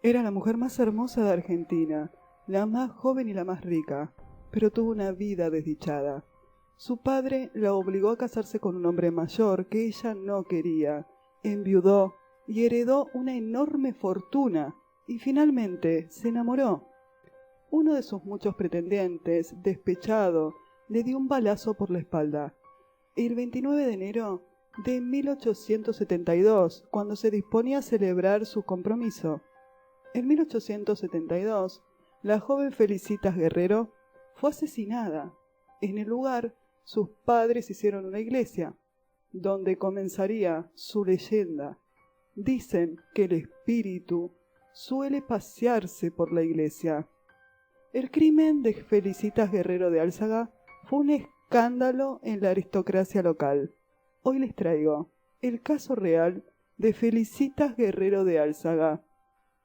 Era la mujer más hermosa de Argentina, la más joven y la más rica, pero tuvo una vida desdichada. Su padre la obligó a casarse con un hombre mayor que ella no quería, enviudó y heredó una enorme fortuna, y finalmente se enamoró. Uno de sus muchos pretendientes, despechado, le dio un balazo por la espalda. El 29 de enero de 1872, cuando se disponía a celebrar su compromiso. En 1872, la joven Felicitas Guerrero fue asesinada. En el lugar, sus padres hicieron una iglesia, donde comenzaría su leyenda. Dicen que el espíritu suele pasearse por la iglesia. El crimen de Felicitas Guerrero de Álzaga fue un escándalo en la aristocracia local. Hoy les traigo el caso real de Felicitas Guerrero de Álzaga,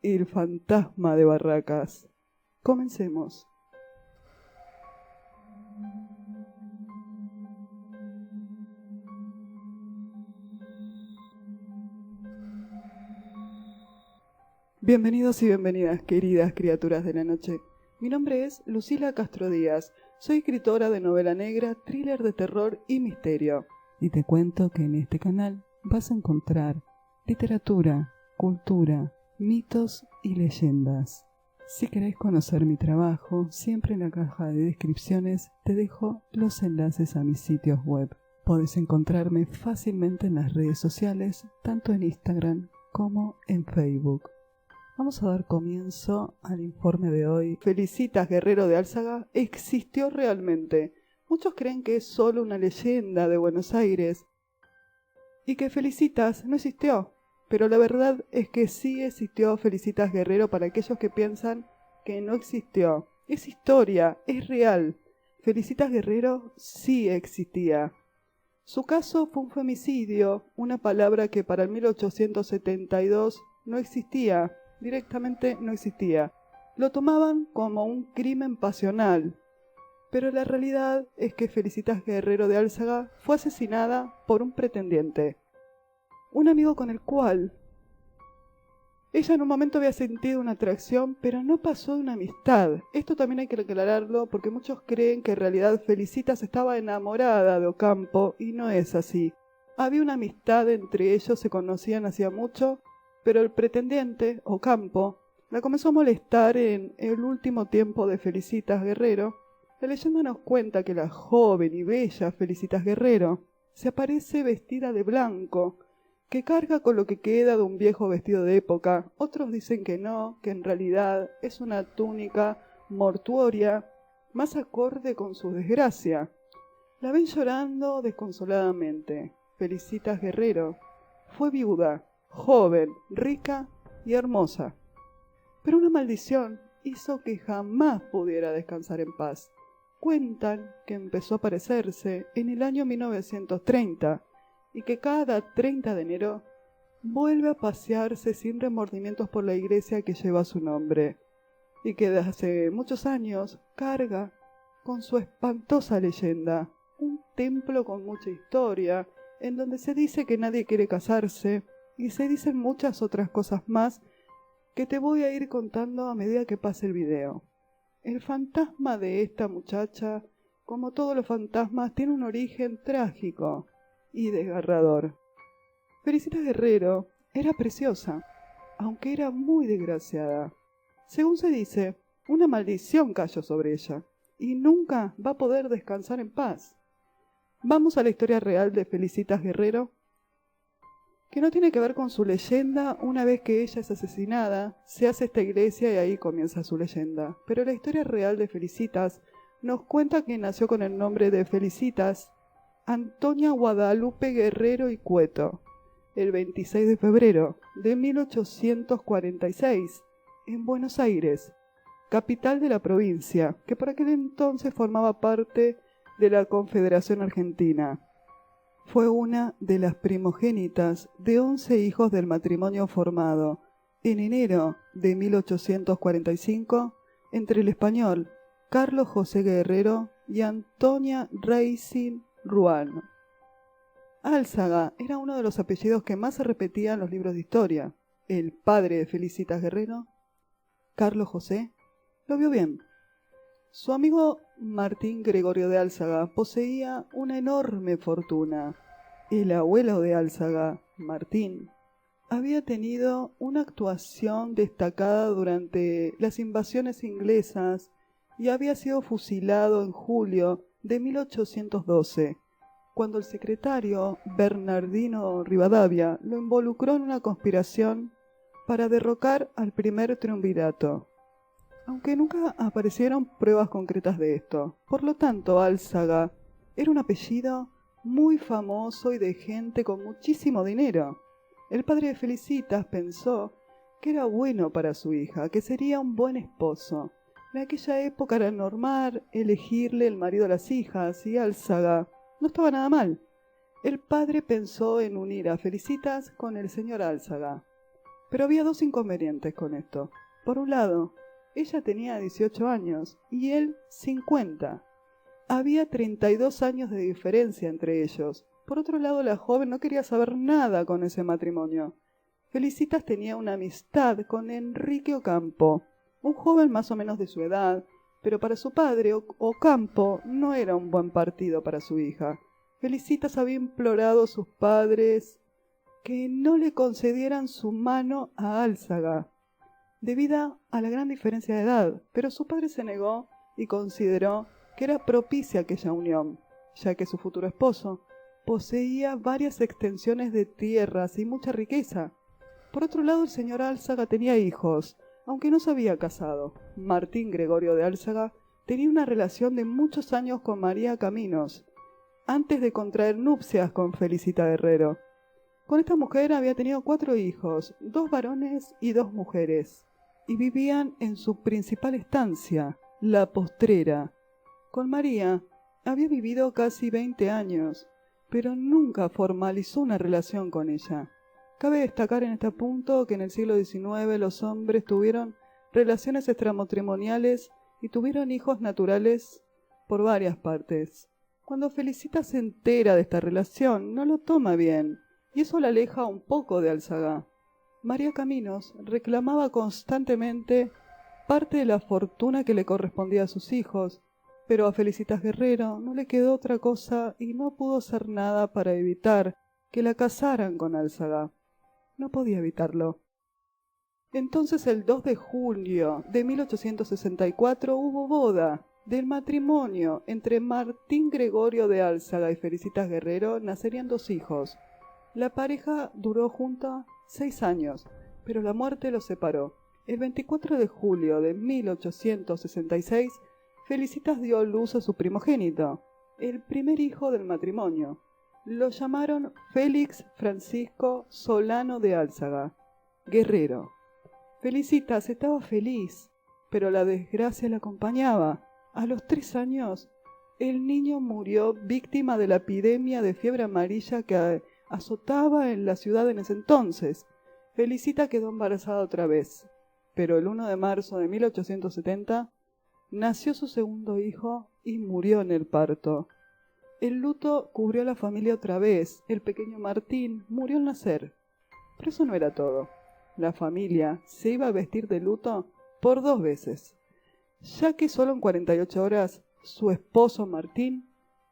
el fantasma de Barracas. Comencemos. Bienvenidos y bienvenidas, queridas criaturas de la noche. Mi nombre es Lucila Castro Díaz. Soy escritora de novela negra, thriller de terror y misterio. Y te cuento que en este canal vas a encontrar literatura, cultura, mitos y leyendas. Si querés conocer mi trabajo, siempre en la caja de descripciones te dejo los enlaces a mis sitios web. Podés encontrarme fácilmente en las redes sociales, tanto en Instagram como en Facebook. Vamos a dar comienzo al informe de hoy. Felicitas Guerrero de Álzaga existió realmente. Muchos creen que es solo una leyenda de Buenos Aires y que Felicitas no existió. Pero la verdad es que sí existió Felicitas Guerrero para aquellos que piensan que no existió. Es historia, es real. Felicitas Guerrero sí existía. Su caso fue un femicidio, una palabra que para el 1872 no existía. Directamente no existía. Lo tomaban como un crimen pasional. Pero la realidad es que Felicitas Guerrero de Álzaga fue asesinada por un pretendiente. Un amigo con el cual ella en un momento había sentido una atracción, pero no pasó de una amistad. Esto también hay que aclararlo porque muchos creen que en realidad Felicitas estaba enamorada de Ocampo y no es así. Había una amistad entre ellos, se conocían hacía mucho, pero el pretendiente, Ocampo, la comenzó a molestar en el último tiempo de Felicitas Guerrero. La leyenda nos cuenta que la joven y bella Felicitas Guerrero se aparece vestida de blanco, que carga con lo que queda de un viejo vestido de época. Otros dicen que no, que en realidad es una túnica mortuoria, más acorde con su desgracia. La ven llorando desconsoladamente. Felicitas Guerrero fue viuda, joven, rica y hermosa. Pero una maldición hizo que jamás pudiera descansar en paz. Cuentan que empezó a aparecerse en el año 1930 y que cada 30 de enero vuelve a pasearse sin remordimientos por la iglesia que lleva su nombre y que desde hace muchos años carga con su espantosa leyenda, un templo con mucha historia, en donde se dice que nadie quiere casarse y se dicen muchas otras cosas más que te voy a ir contando a medida que pase el video. El fantasma de esta muchacha, como todos los fantasmas, tiene un origen trágico y desgarrador. Felicitas Guerrero era preciosa, aunque era muy desgraciada. Según se dice, una maldición cayó sobre ella y nunca va a poder descansar en paz. Vamos a la historia real de Felicitas Guerrero, que no tiene que ver con su leyenda. Una vez que ella es asesinada, se hace esta iglesia y ahí comienza su leyenda. Pero la historia real de Felicitas nos cuenta que nació con el nombre de Felicitas Antonia Guadalupe Guerrero y Cueto, el 26 de febrero de 1846, en Buenos Aires, capital de la provincia, que por aquel entonces formaba parte de la Confederación Argentina. Fue una de las primogénitas de 11 hijos del matrimonio formado en enero de 1845 entre el español Carlos José Guerrero y Antonia Racing Ruano. Álzaga era uno de los apellidos que más se repetían en los libros de historia. El padre de Felicitas Guerrero Carlos José, lo vio bien. Su amigo Martín Gregorio de Álzaga poseía una enorme fortuna. El abuelo de Álzaga, Martín, había tenido una actuación destacada durante las invasiones inglesas y había sido fusilado en julio de 1812, cuando el secretario Bernardino Rivadavia lo involucró en una conspiración para derrocar al primer triunvirato, aunque nunca aparecieron pruebas concretas de esto. Por lo tanto, Álzaga era un apellido muy famoso y de gente con muchísimo dinero. El padre de Felicitas pensó que era bueno para su hija, que sería un buen esposo. En aquella época era normal elegirle el marido a las hijas, y Álzaga no estaba nada mal. El padre pensó en unir a Felicitas con el señor Álzaga. Pero había dos inconvenientes con esto. Por un lado, ella tenía 18 años y él 50. Había 32 años de diferencia entre ellos. Por otro lado, la joven no quería saber nada con ese matrimonio. Felicitas tenía una amistad con Enrique Ocampo, un joven más o menos de su edad, pero para su padre Ocampo no era un buen partido para su hija. Felicitas había implorado a sus padres que no le concedieran su mano a Álzaga, debido a la gran diferencia de edad, pero su padre se negó y consideró que era propicia aquella unión, ya que su futuro esposo poseía varias extensiones de tierras y mucha riqueza. Por otro lado, el señor Álzaga tenía hijos, aunque no se había casado. Martín Gregorio de Álzaga tenía una relación de muchos años con María Caminos, antes de contraer nupcias con Felicita Guerrero. Con esta mujer había tenido 4 hijos, 2 varones y 2 mujeres, y vivían en su principal estancia, La Postrera. Con María había vivido casi 20 años, pero nunca formalizó una relación con ella. Cabe destacar en este punto que en el siglo XIX los hombres tuvieron relaciones extramatrimoniales y tuvieron hijos naturales por varias partes. Cuando Felicita se entera de esta relación, no lo toma bien, y eso la aleja un poco de Álzaga. María Caminos reclamaba constantemente parte de la fortuna que le correspondía a sus hijos, pero a Felicitas Guerrero no le quedó otra cosa y no pudo hacer nada para evitar que la casaran con Álzaga. No podía evitarlo. Entonces el 2 de julio de 1864 hubo boda. Del matrimonio entre Martín Gregorio de Álzaga y Felicitas Guerrero nacerían 2 hijos. La pareja duró junta 6 años, pero la muerte los separó. El 24 de julio de 1866, Felicitas dio a luz a su primogénito, el primer hijo del matrimonio. Lo llamaron Félix Francisco Solano de Álzaga, Guerrero. Felicitas estaba feliz, pero la desgracia la acompañaba. A los 3 años, el niño murió víctima de la epidemia de fiebre amarilla que azotaba en la ciudad en ese entonces. Felicita quedó embarazada otra vez, pero el 1 de marzo de 1870 nació su segundo hijo y murió en el parto. El luto cubrió a la familia otra vez. El pequeño Martín murió al nacer. Pero eso no era todo. La familia se iba a vestir de luto por 2 veces, ya que solo en 48 horas su esposo Martín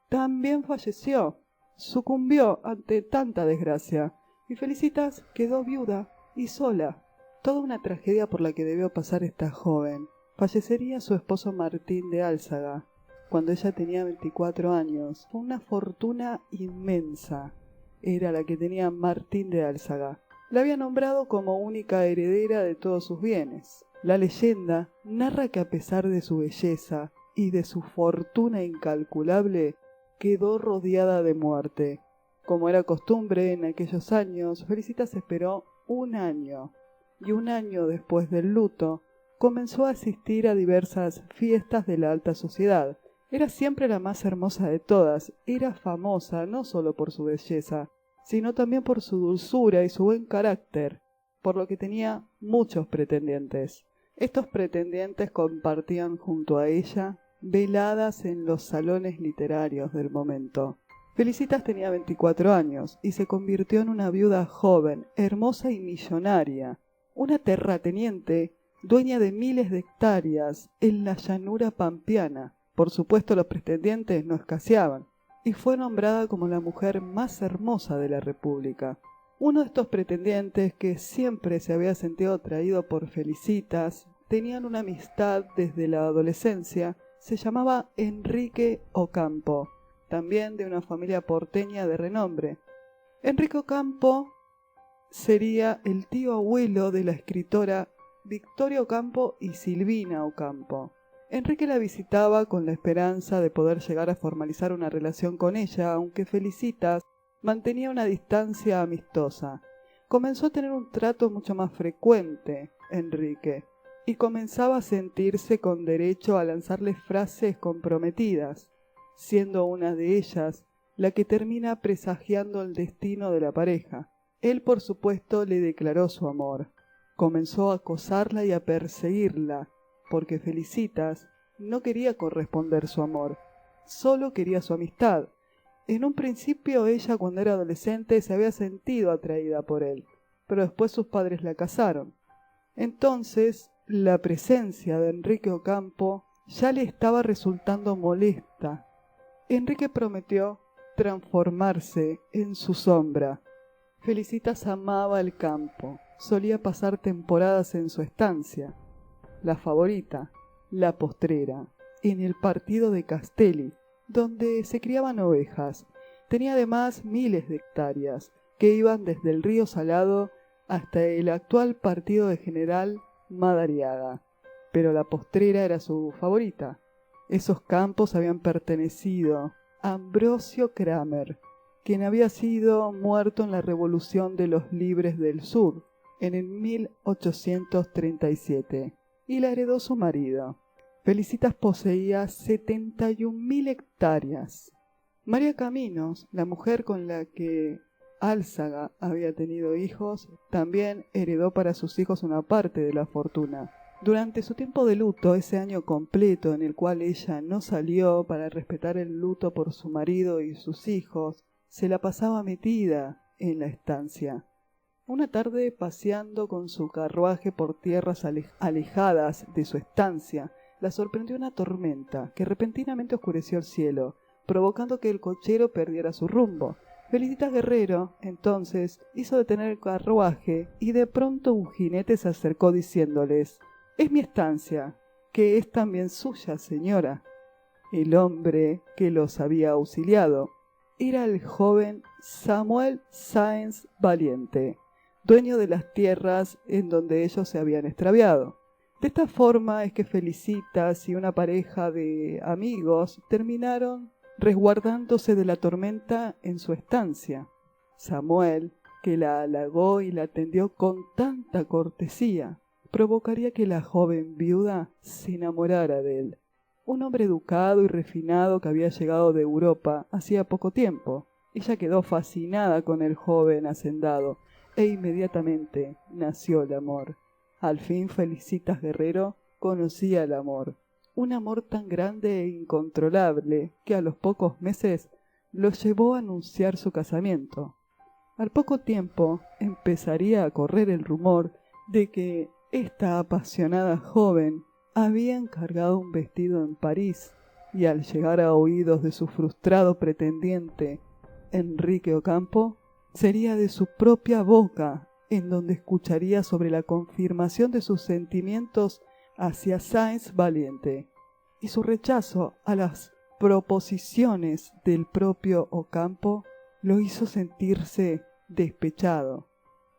también falleció, sucumbió ante tanta desgracia, y Felicitas quedó viuda y sola. Toda una tragedia por la que debió pasar esta joven. Fallecería su esposo Martín de Álzaga cuando ella tenía 24 años. Fue una fortuna inmensa. Era la que tenía Martín de Álzaga. La había nombrado como única heredera de todos sus bienes. La leyenda narra que a pesar de su belleza y de su fortuna incalculable, quedó rodeada de muerte. Como era costumbre en aquellos años, Felicitas esperó 1 año, y 1 año después del luto, comenzó a asistir a diversas fiestas de la alta sociedad. Era siempre la más hermosa de todas, era famosa no solo por su belleza, sino también por su dulzura y su buen carácter, por lo que tenía muchos pretendientes. Estos pretendientes compartían junto a ella veladas en los salones literarios del momento. Felicitas tenía 24 años y se convirtió en una viuda joven, hermosa y millonaria. Una terrateniente dueña de miles de hectáreas en la llanura pampeana. Por supuesto, los pretendientes no escaseaban, y fue nombrada como la mujer más hermosa de la República. Uno de estos pretendientes, que siempre se había sentido atraído por Felicitas, tenían una amistad desde la adolescencia, se llamaba Enrique Ocampo, también de una familia porteña de renombre. Enrique Ocampo sería el tío abuelo de la escritora Victoria Ocampo y Silvina Ocampo. Enrique la visitaba con la esperanza de poder llegar a formalizar una relación con ella, aunque Felicitas mantenía una distancia amistosa. Comenzó a tener un trato mucho más frecuente, Enrique, y comenzaba a sentirse con derecho a lanzarle frases comprometidas, siendo una de ellas la que termina presagiando el destino de la pareja. Él, por supuesto, le declaró su amor. Comenzó a acosarla y a perseguirla, porque Felicitas no quería corresponder su amor, solo quería su amistad. En un principio ella, cuando era adolescente, se había sentido atraída por él, pero después sus padres la casaron. Entonces, la presencia de Enrique Ocampo ya le estaba resultando molesta. Enrique prometió transformarse en su sombra. Felicitas amaba el campo, solía pasar temporadas en su estancia, la favorita, la postrera, en el partido de Castelli, donde se criaban ovejas. Tenía además miles de hectáreas, que iban desde el río Salado hasta el actual partido de General Madariaga. Pero la postrera era su favorita. Esos campos habían pertenecido a Ambrosio Kramer, quien había sido muerto en la Revolución de los Libres del Sur, en el 1837, y la heredó su marido. Felicitas poseía 71.000 hectáreas. María Caminos, la mujer con la que Álzaga había tenido hijos, también heredó para sus hijos una parte de la fortuna. Durante su tiempo de luto, ese año completo en el cual ella no salió para respetar el luto por su marido y sus hijos, se la pasaba metida en la estancia. Una tarde, paseando con su carruaje por tierras alejadas de su estancia, la sorprendió una tormenta que repentinamente oscureció el cielo, provocando que el cochero perdiera su rumbo. Felicitas Guerrero, entonces, hizo detener el carruaje y de pronto un jinete se acercó diciéndoles: «Es mi estancia, que es también suya, señora». El hombre que los había auxiliado era el joven Samuel Sáenz Valiente, dueño de las tierras en donde ellos se habían extraviado. De esta forma es que Felicitas y una pareja de amigos terminaron resguardándose de la tormenta en su estancia. Samuel, que la halagó y la atendió con tanta cortesía, provocaría que la joven viuda se enamorara de él. Un hombre educado y refinado que había llegado de Europa hacía poco tiempo. Ella quedó fascinada con el joven hacendado e inmediatamente nació el amor. Al fin Felicitas Guerrero conocía el amor, un amor tan grande e incontrolable que a los pocos meses lo llevó a anunciar su casamiento. Al poco tiempo empezaría a correr el rumor de que esta apasionada joven había encargado un vestido en París, y al llegar a oídos de su frustrado pretendiente, Enrique Ocampo, sería de su propia boca en donde escucharía sobre la confirmación de sus sentimientos hacia Sáenz Valiente y su rechazo a las proposiciones del propio Ocampo lo hizo sentirse despechado.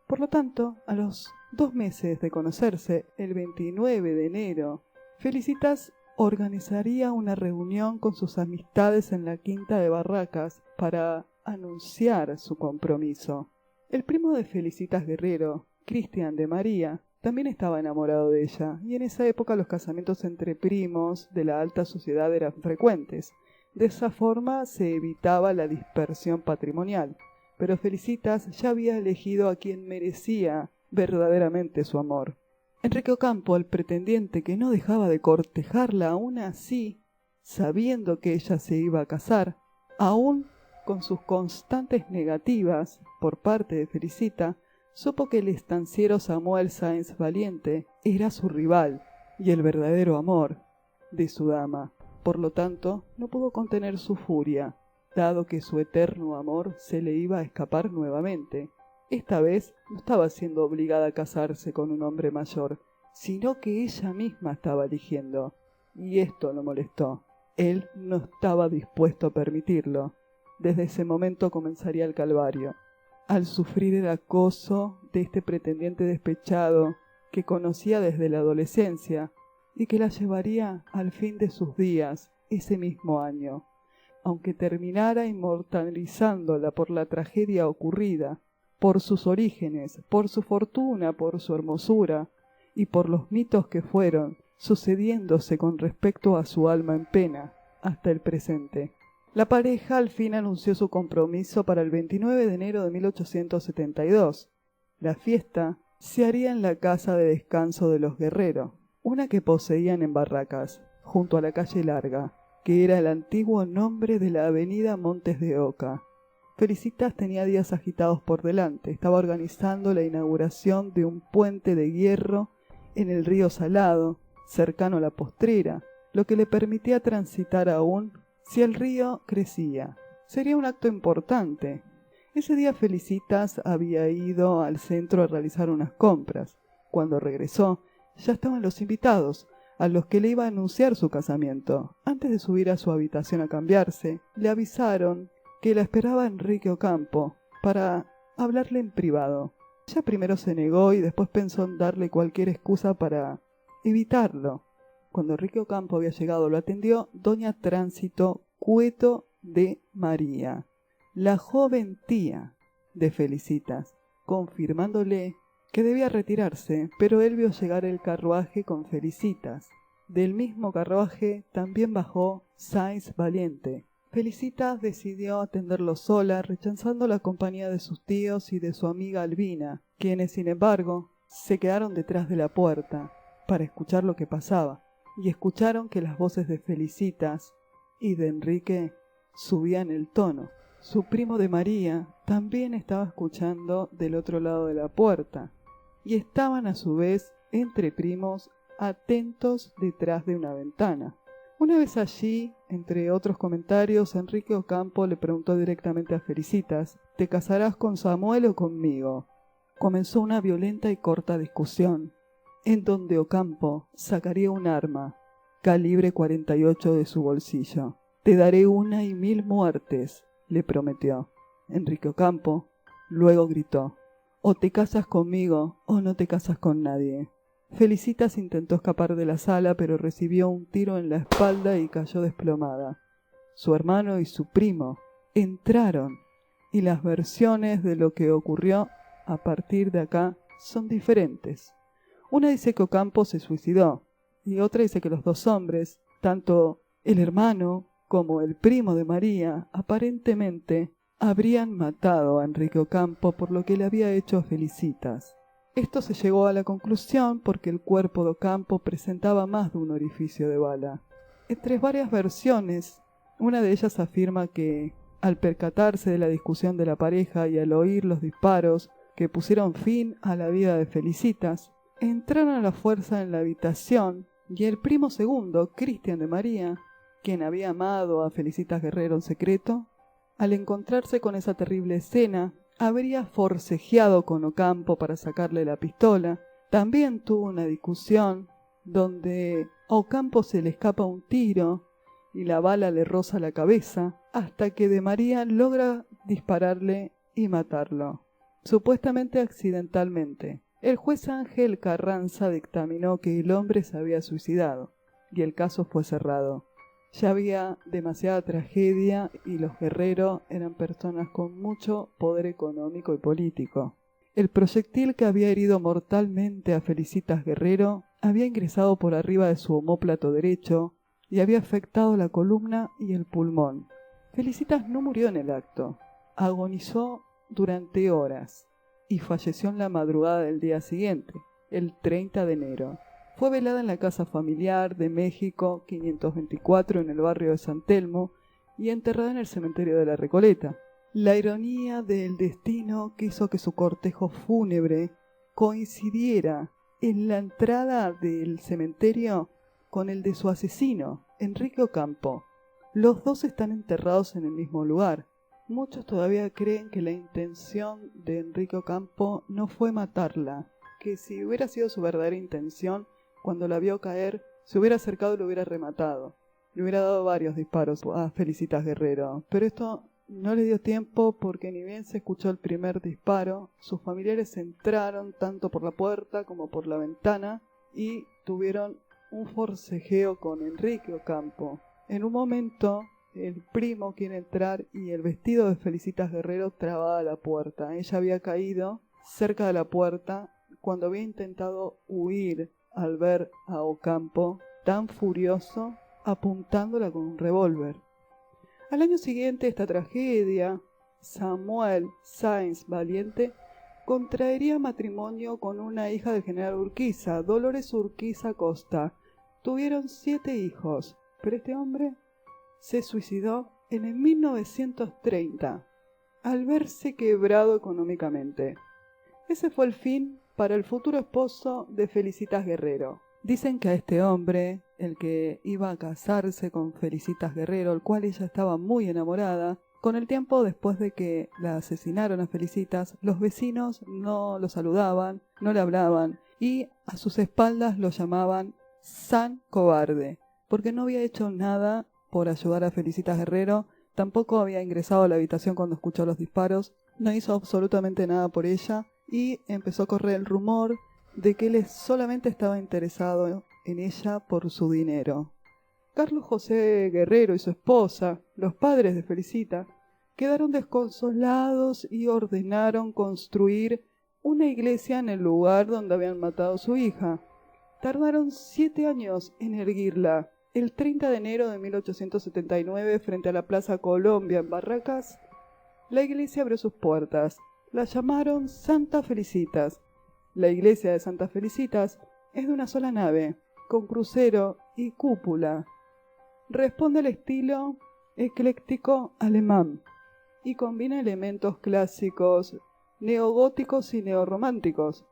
Por lo tanto, a los 2 meses de conocerse, el 29 de enero, Felicitas organizaría una reunión con sus amistades en la Quinta de Barracas para anunciar su compromiso. El primo de Felicitas Guerrero, Cristian de María, también estaba enamorado de ella, y en esa época los casamientos entre primos de la alta sociedad eran frecuentes. De esa forma se evitaba la dispersión patrimonial, pero Felicitas ya había elegido a quien merecía verdaderamente su amor. Enrique Ocampo, el pretendiente que no dejaba de cortejarla aún así, sabiendo que ella se iba a casar, aún con sus constantes negativas por parte de Felicita, supo que el estanciero Samuel Sáenz Valiente era su rival y el verdadero amor de su dama. Por lo tanto, no pudo contener su furia, dado que su eterno amor se le iba a escapar nuevamente. Esta vez no estaba siendo obligada a casarse con un hombre mayor, sino que ella misma estaba eligiendo, y esto lo molestó. Él no estaba dispuesto a permitirlo. Desde ese momento comenzaría el calvario. Al sufrir el acoso de este pretendiente despechado que conocía desde la adolescencia y que la llevaría al fin de sus días ese mismo año, aunque terminara inmortalizándola por la tragedia ocurrida, por sus orígenes, por su fortuna, por su hermosura y por los mitos que fueron sucediéndose con respecto a su alma en pena hasta el presente. La pareja al fin anunció su compromiso para el 29 de enero de 1872. La fiesta se haría en la casa de descanso de los Guerrero, una que poseían en Barracas, junto a la calle Larga, que era el antiguo nombre de la avenida Montes de Oca. Felicitas tenía días agitados por delante. Estaba organizando la inauguración de un puente de hierro en el río Salado, cercano a la Postrera, lo que le permitía transitar aún si el río crecía. Sería un acto importante. Ese día Felicitas había ido al centro a realizar unas compras. Cuando regresó, ya estaban los invitados, a los que le iba a anunciar su casamiento. Antes de subir a su habitación a cambiarse, le avisaron que la esperaba Enrique Ocampo para hablarle en privado. Ella primero se negó y después pensó en darle cualquier excusa para evitarlo. Cuando Enrique Ocampo había llegado, lo atendió doña Tránsito Cueto de María, la joven tía de Felicitas, confirmándole que debía retirarse, pero él vio llegar el carruaje con Felicitas. Del mismo carruaje también bajó Sáenz Valiente. Felicitas decidió atenderlo sola, rechazando la compañía de sus tíos y de su amiga Albina, quienes, sin embargo, se quedaron detrás de la puerta para escuchar lo que pasaba, y escucharon que las voces de Felicitas y de Enrique subían el tono. Su primo de María también estaba escuchando del otro lado de la puerta, y estaban a su vez entre primos atentos detrás de una ventana. Una vez allí, entre otros comentarios, Enrique Ocampo le preguntó directamente a Felicitas: ¿te casarás con Samuel o conmigo? Comenzó una violenta y corta discusión, en donde Ocampo sacaría un arma, calibre 48 de su bolsillo. «Te daré 1.000 muertes», le prometió. Enrique Ocampo luego gritó: «O te casas conmigo o no te casas con nadie». Felicitas intentó escapar de la sala, pero recibió un tiro en la espalda y cayó desplomada. Su hermano y su primo entraron, y las versiones de lo que ocurrió a partir de acá son diferentes. Una dice que Ocampo se suicidó, y otra dice que los dos hombres, tanto el hermano como el primo de María, aparentemente habrían matado a Enrique Ocampo por lo que le había hecho a Felicitas. Esto se llegó a la conclusión porque el cuerpo de Ocampo presentaba más de un orificio de bala. Entre varias versiones, una de ellas afirma que, al percatarse de la discusión de la pareja y al oír los disparos que pusieron fin a la vida de Felicitas, entraron a la fuerza en la habitación y el primo segundo, Cristian de María, quien había amado a Felicitas Guerrero en secreto, al encontrarse con esa terrible escena, habría forcejeado con Ocampo para sacarle la pistola. También tuvo una discusión donde a Ocampo se le escapa un tiro y la bala le roza la cabeza, hasta que de María logra dispararle y matarlo, supuestamente accidentalmente. El juez Ángel Carranza dictaminó que el hombre se había suicidado y el caso fue cerrado. Ya había demasiada tragedia y los Guerrero eran personas con mucho poder económico y político. El proyectil que había herido mortalmente a Felicitas Guerrero había ingresado por arriba de su omóplato derecho y había afectado la columna y el pulmón. Felicitas no murió en el acto, agonizó durante horas y falleció en la madrugada del día siguiente, el 30 de enero. Fue velada en la casa familiar de México 524 en el barrio de San Telmo y enterrada en el cementerio de la Recoleta. La ironía del destino quiso que su cortejo fúnebre coincidiera en la entrada del cementerio con el de su asesino, Enrique Ocampo. Los dos están enterrados en el mismo lugar. Muchos todavía creen que la intención de Enrique Ocampo no fue matarla, que si hubiera sido su verdadera intención, cuando la vio caer, se hubiera acercado y lo hubiera rematado. Le hubiera dado varios disparos a Felicitas Guerrero, pero esto no le dio tiempo porque ni bien se escuchó el primer disparo, sus familiares entraron tanto por la puerta como por la ventana y tuvieron un forcejeo con Enrique Ocampo. En un momento, el primo quiere entrar y el vestido de Felicitas Guerrero trababa la puerta. Ella había caído cerca de la puerta cuando había intentado huir al ver a Ocampo tan furioso apuntándola con un revólver. Al año siguiente de esta tragedia, Samuel Sáenz Valiente contraería matrimonio con una hija del general Urquiza, Dolores Urquiza Costa. Tuvieron 7 hijos, pero este hombre se suicidó en el 1930, al verse quebrado económicamente. Ese fue el fin para el futuro esposo de Felicitas Guerrero. Dicen que a este hombre, el que iba a casarse con Felicitas Guerrero, el cual ella estaba muy enamorada, con el tiempo después de que la asesinaron a Felicitas, los vecinos no lo saludaban, no le hablaban y a sus espaldas lo llamaban San Cobarde, porque no había hecho nada por ayudar a Felicitas Guerrero, tampoco había ingresado a la habitación cuando escuchó los disparos, no hizo absolutamente nada por ella y empezó a correr el rumor de que él solamente estaba interesado en ella por su dinero. Carlos José Guerrero y su esposa, los padres de Felicita, quedaron desconsolados y ordenaron construir una iglesia en el lugar donde habían matado a su hija. Tardaron 7 años en erguirla. El 30 de enero de 1879, frente a la Plaza Colombia en Barracas, la iglesia abrió sus puertas. La llamaron Santa Felicitas. La iglesia de Santa Felicitas es de una sola nave, con crucero y cúpula. Responde al estilo ecléctico alemán y combina elementos clásicos, neogóticos y neorrománticos,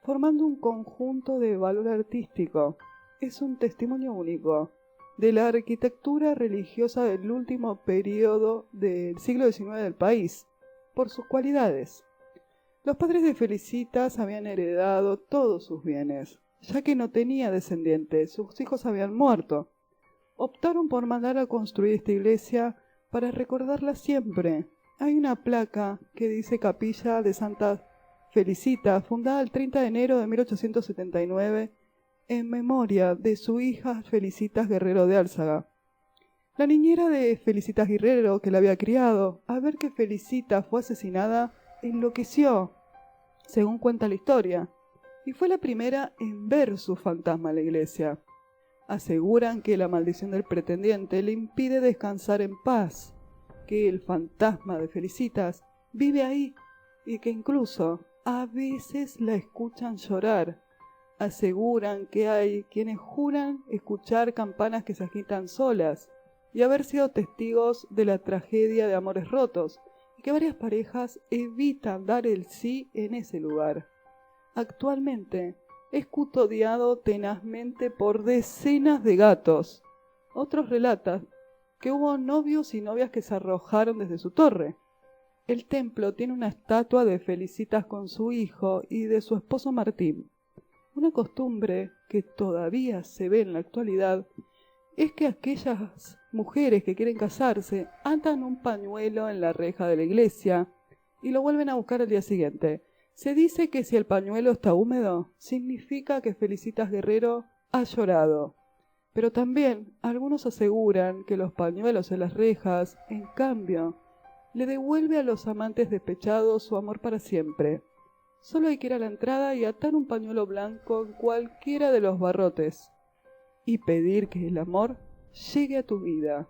formando un conjunto de valor artístico. Es un testimonio único de la arquitectura religiosa del último periodo del siglo XIX del país, por sus cualidades. Los padres de Felicitas habían heredado todos sus bienes, ya que no tenía descendientes, sus hijos habían muerto. Optaron por mandar a construir esta iglesia para recordarla siempre. Hay una placa que dice Capilla de Santa Felicitas, fundada el 30 de enero de 1879, en memoria de su hija Felicitas Guerrero de Álzaga. La niñera de Felicitas Guerrero, que la había criado, al ver que Felicitas fue asesinada, enloqueció, según cuenta la historia, y fue la primera en ver su fantasma en la iglesia. Aseguran que la maldición del pretendiente le impide descansar en paz, que el fantasma de Felicitas vive ahí y que incluso a veces la escuchan llorar. Aseguran que hay quienes juran escuchar campanas que se agitan solas y haber sido testigos de la tragedia de amores rotos, y que varias parejas evitan dar el sí en ese lugar. Actualmente es custodiado tenazmente por decenas de gatos. Otros relatan que hubo novios y novias que se arrojaron desde su torre. El templo tiene una estatua de Felicitas con su hijo y de su esposo Martín. Una costumbre que todavía se ve en la actualidad es que aquellas mujeres que quieren casarse atan un pañuelo en la reja de la iglesia y lo vuelven a buscar al día siguiente. Se dice que si el pañuelo está húmedo, significa que Felicitas Guerrero ha llorado. Pero también algunos aseguran que los pañuelos en las rejas, en cambio, le devuelve a los amantes despechados su amor para siempre. Solo hay que ir a la entrada y atar un pañuelo blanco en cualquiera de los barrotes y pedir que el amor llegue a tu vida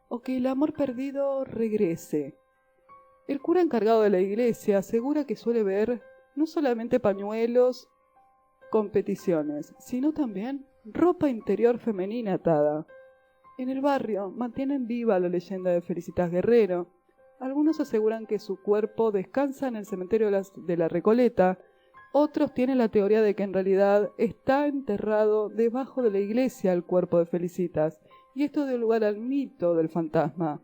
o que el amor perdido regrese. El cura encargado de la iglesia asegura que suele ver no solamente pañuelos con peticiones, sino también ropa interior femenina atada. En el barrio mantienen viva la leyenda de Felicitas Guerrero, Algunos aseguran que su cuerpo descansa en el cementerio de la Recoleta, otros tienen la teoría de que en realidad está enterrado debajo de la iglesia el cuerpo de Felicitas, y esto dio lugar al mito del fantasma.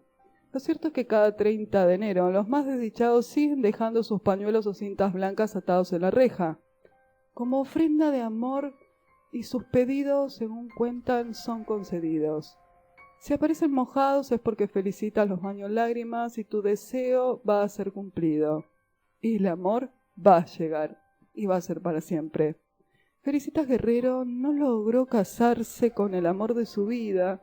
Lo cierto es que cada 30 de enero los más desdichados siguen dejando sus pañuelos o cintas blancas atados en la reja, como ofrenda de amor, y sus pedidos, según cuentan, son concedidos. Si aparecen mojados es porque Felicitas los bañó en lágrimas y tu deseo va a ser cumplido. Y el amor va a llegar y va a ser para siempre. Felicitas Guerrero no logró casarse con el amor de su vida,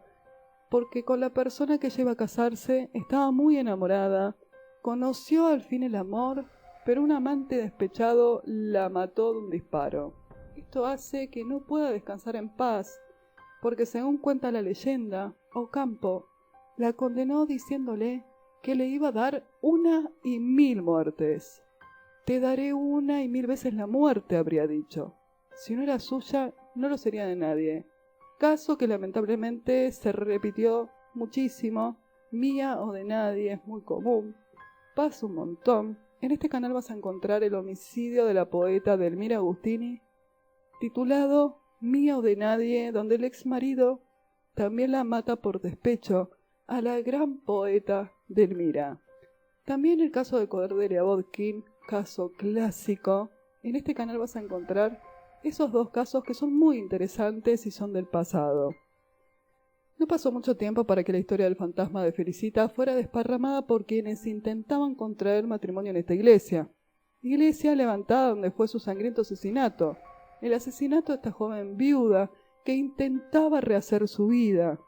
porque con la persona que lleva a casarse estaba muy enamorada, conoció al fin el amor, pero un amante despechado la mató de un disparo. Esto hace que no pueda descansar en paz, porque según cuenta la leyenda, Ocampo la condenó diciéndole que le iba a dar 1.000 muertes. Te daré 1.000 veces la muerte, habría dicho. Si no era suya, no lo sería de nadie. Caso que lamentablemente se repitió muchísimo. Mía o de nadie es muy común. Pasa un montón. En este canal vas a encontrar el homicidio de la poeta Delmira Agustini, titulado Mía o de nadie, donde el ex marido también la mata por despecho a la gran poeta Delmira. También el caso de Cordelia Bodkin, caso clásico. En este canal vas a encontrar esos dos casos que son muy interesantes y son del pasado. No pasó mucho tiempo para que la historia del fantasma de Felicita fuera desparramada por quienes intentaban contraer matrimonio en esta iglesia levantada donde fue su sangriento asesinato, el asesinato de esta joven viuda que intentaba rehacer su vida.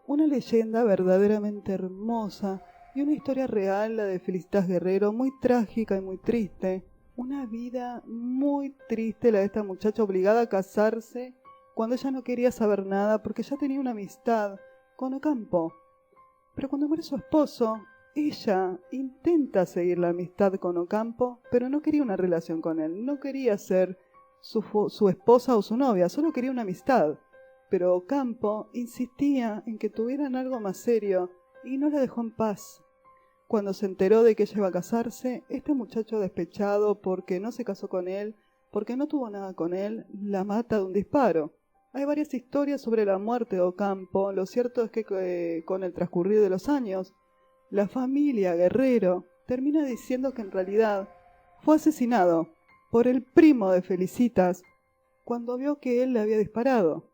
Una leyenda verdaderamente hermosa y una historia real, la de Felicitas Guerrero, muy trágica y muy triste. Una vida muy triste la de esta muchacha obligada a casarse cuando ella no quería saber nada porque ya tenía una amistad con Ocampo. Pero cuando muere su esposo, ella intenta seguir la amistad con Ocampo, pero no quería una relación con él, no quería ser su esposa o su novia, solo quería una amistad. Pero Ocampo insistía en que tuvieran algo más serio y no la dejó en paz. Cuando se enteró de que ella iba a casarse, este muchacho despechado porque no se casó con él, porque no tuvo nada con él, la mata de un disparo. Hay varias historias sobre la muerte de Ocampo. Lo cierto es que con el transcurrir de los años, la familia Guerrero termina diciendo que en realidad fue asesinado por el primo de Felicitas cuando vio que él le había disparado.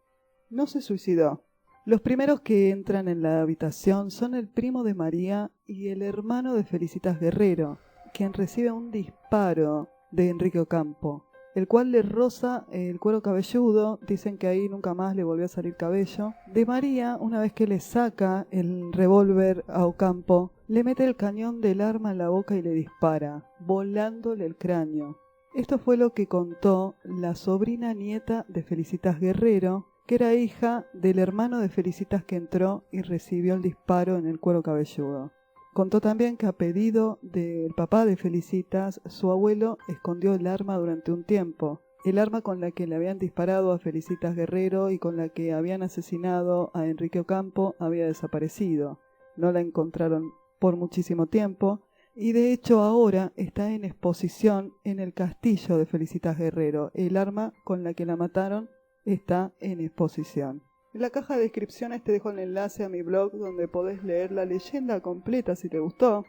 No se suicidó. Los primeros que entran en la habitación son el primo de María y el hermano de Felicitas Guerrero, quien recibe un disparo de Enrique Ocampo, el cual le roza el cuero cabelludo. Dicen que ahí nunca más le volvió a salir cabello. De María, una vez que le saca el revólver a Ocampo, le mete el cañón del arma en la boca y le dispara, volándole el cráneo. Esto fue lo que contó la sobrina nieta de Felicitas Guerrero, que era hija del hermano de Felicitas que entró y recibió el disparo en el cuero cabelludo. Contó también que a pedido del papá de Felicitas, su abuelo escondió el arma durante un tiempo. El arma con la que le habían disparado a Felicitas Guerrero y con la que habían asesinado a Enrique Ocampo había desaparecido. No la encontraron por muchísimo tiempo y de hecho ahora está en exposición en el castillo de Felicitas Guerrero. El arma con la que la mataron está en exposición. En la caja de descripciones te dejo el enlace a mi blog donde podés leer la leyenda completa si te gustó.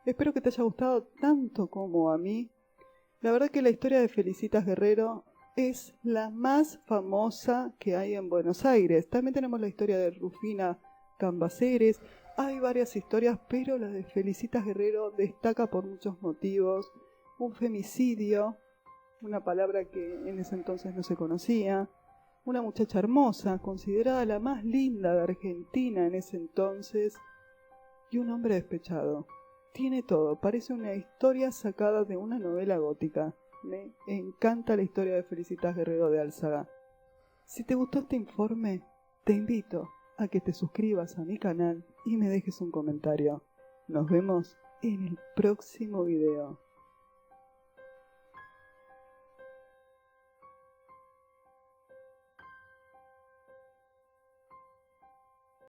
Espero que te haya gustado tanto como a mí. La verdad que la historia de Felicitas Guerrero es la más famosa que hay en Buenos Aires. También tenemos la historia de Rufina Cambaceres. Hay varias historias, pero la de Felicitas Guerrero destaca por muchos motivos. Un femicidio, una palabra que en ese entonces no se conocía. Una muchacha hermosa, considerada la más linda de Argentina en ese entonces. Y un hombre despechado. Tiene todo, parece una historia sacada de una novela gótica. Me encanta la historia de Felicitas Guerrero de Álzaga. Si te gustó este informe, te invito a que te suscribas a mi canal y me dejes un comentario. Nos vemos en el próximo video.